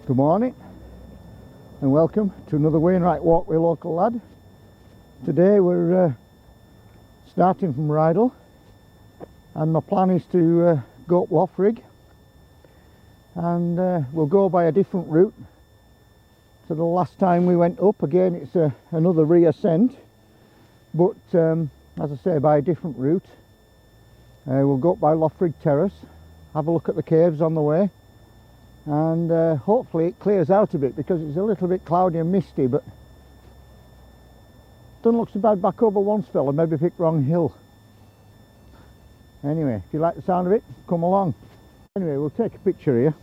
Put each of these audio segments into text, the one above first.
Good morning and welcome to another Wainwright walk with a local lad. Today we're starting from Rydal and my plan is to go up Loughrigg, and we'll go by a different route to the last time we went up. Again, it's another reascent, but as I say, by a different route. We'll go up by Loughrigg Terrace, have a look at the caves on the way, and hopefully it clears out a bit because it's a little bit cloudy and misty, but doesn't look so bad back over Wansfell. I maybe picked wrong hill. Anyway, if you like the sound of it, come along. Anyway, we'll take a picture here.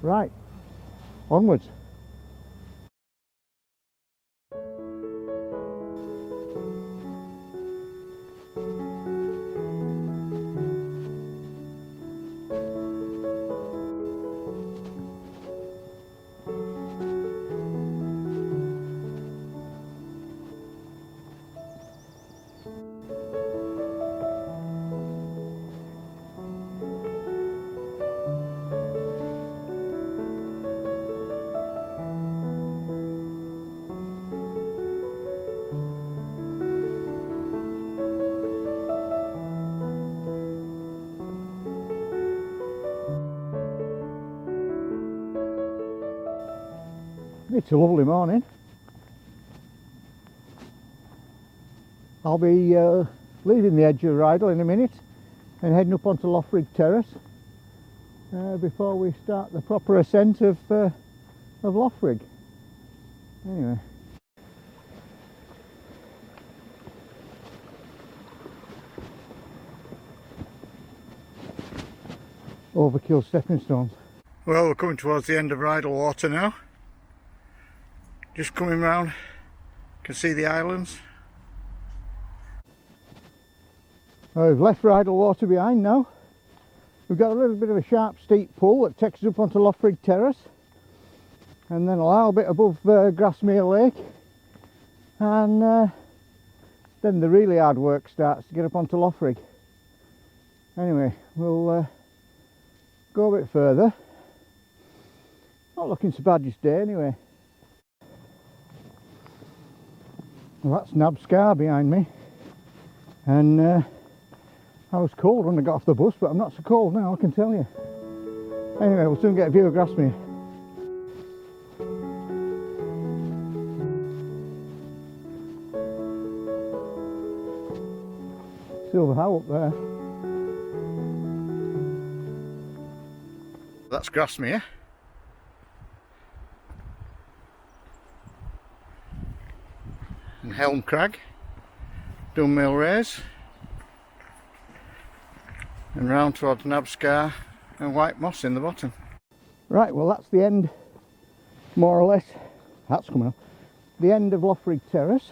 Right, onwards. It's a lovely morning. I'll be leaving the edge of Rydal in a minute and heading up onto Loughrigg Terrace before we start the proper ascent of Loughrigg. Anyway. Overkill stepping stones. Well, we're coming towards the end of Rydal Water now. Just coming round, you can see the islands. We've left Rydal Water behind now. We've got a little bit of a sharp steep pull that takes us up onto Loughrigg Terrace, and then a little bit above Grasmere Lake, and then the really hard work starts to get up onto Loughrigg. Anyway, we'll go a bit further. Not looking so bad this day anyway. Well, that's Nab Scar behind me, and I was cold when I got off the bus, but I'm not so cold now, I can tell you. Anyway, we'll soon get a view of Grasmere. Silver How up there. That's Grasmere. And Helm Crag, Dunmill Raise, and round towards Nab Scar and White Moss in the bottom. Right, well that's the end, more or less, that's coming up, the end of Loughrigg Terrace,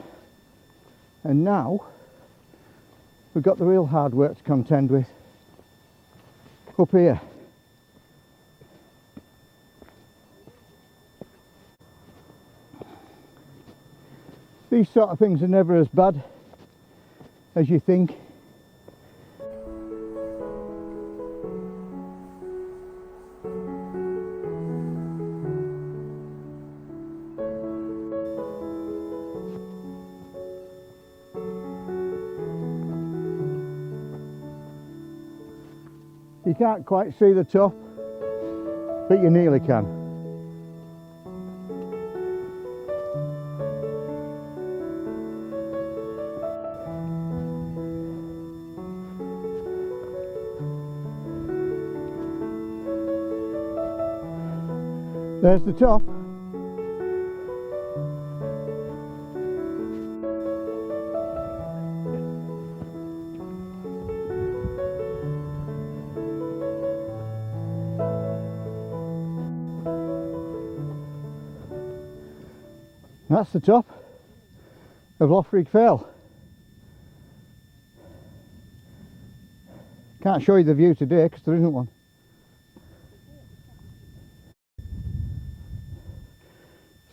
and now we've got the real hard work to contend with up here. These sort of things are never as bad as you think. You can't quite see the top, but you nearly can. There's the top. That's the top of Loughrigg Fell. Can't show you the view today because there isn't one.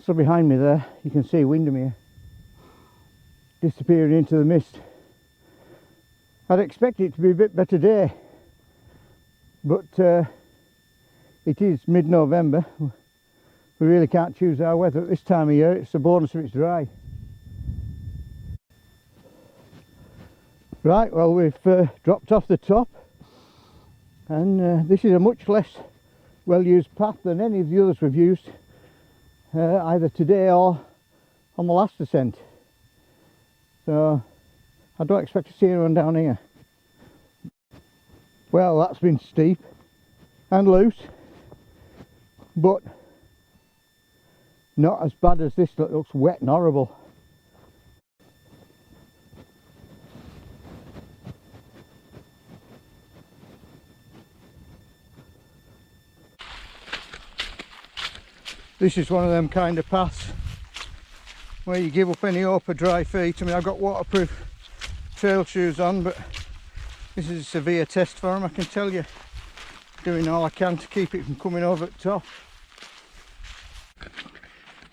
So behind me there you can see Windermere disappearing into the mist. I'd expect it to be a bit better day, but it is mid-November. We really can't choose our weather at this time of year. It's a bonus if it's dry. Right, well, we've dropped off the top, and this is a much less well used path than any of the others we've used either today or on the last ascent, so I don't expect to see anyone down here. Well, that's been steep and loose, but not as bad as this that looks wet and horrible. This is one of them kind of paths where you give up any hope of dry feet. I mean, I've got waterproof trail shoes on, but this is a severe test for them, I can tell you. Doing all I can to keep it from coming over the top.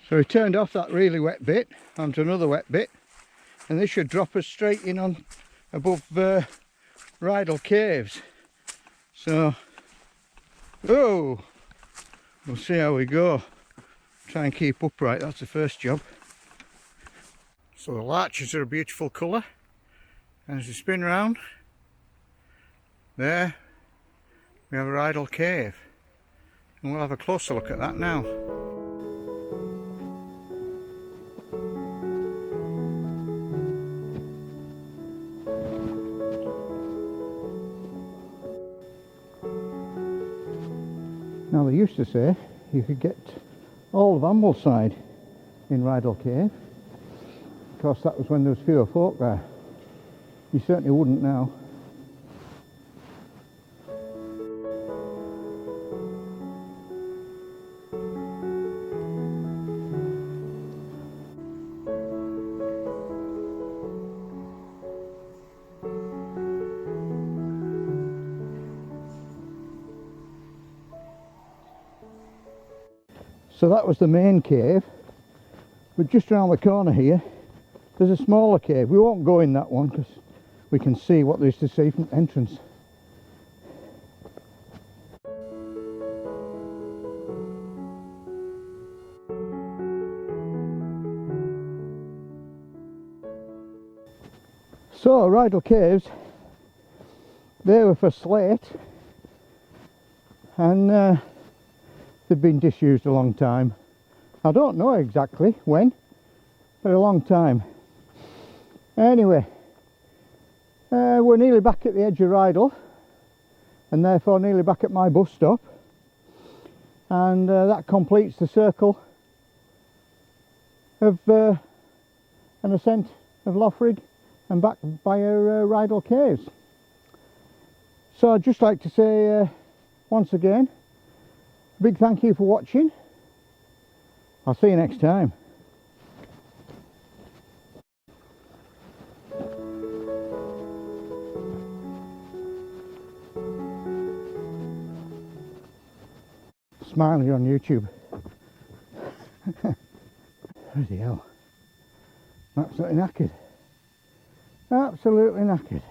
So we turned off that really wet bit onto another wet bit, and this should drop us straight in on above Rydal Caves. So, oh, we'll see how we go. Try and keep upright, that's the first job. So the larches are a beautiful colour, and as we spin round, there we have a Rydal Cave, and we'll have a closer look at that now. Now they used to say you could get all of Ambleside in Rydal Cave. Of course, that was when there was fewer folk there. You certainly wouldn't now. So that was the main cave, but just around the corner here there's a smaller cave. We won't go in that one because we can see what there is to see from the entrance. So Rydal Caves, they were for slate, and they've been disused a long time. I don't know exactly when, but a long time. Anyway, we're nearly back at the edge of Rydal, and therefore nearly back at my bus stop, and that completes the circle of an ascent of Loughrigg and back via Rydal Caves. So I'd just like to say once again, a big thank you for watching. I'll see you next time. Smiling on YouTube. Bloody hell. Absolutely knackered. Absolutely knackered.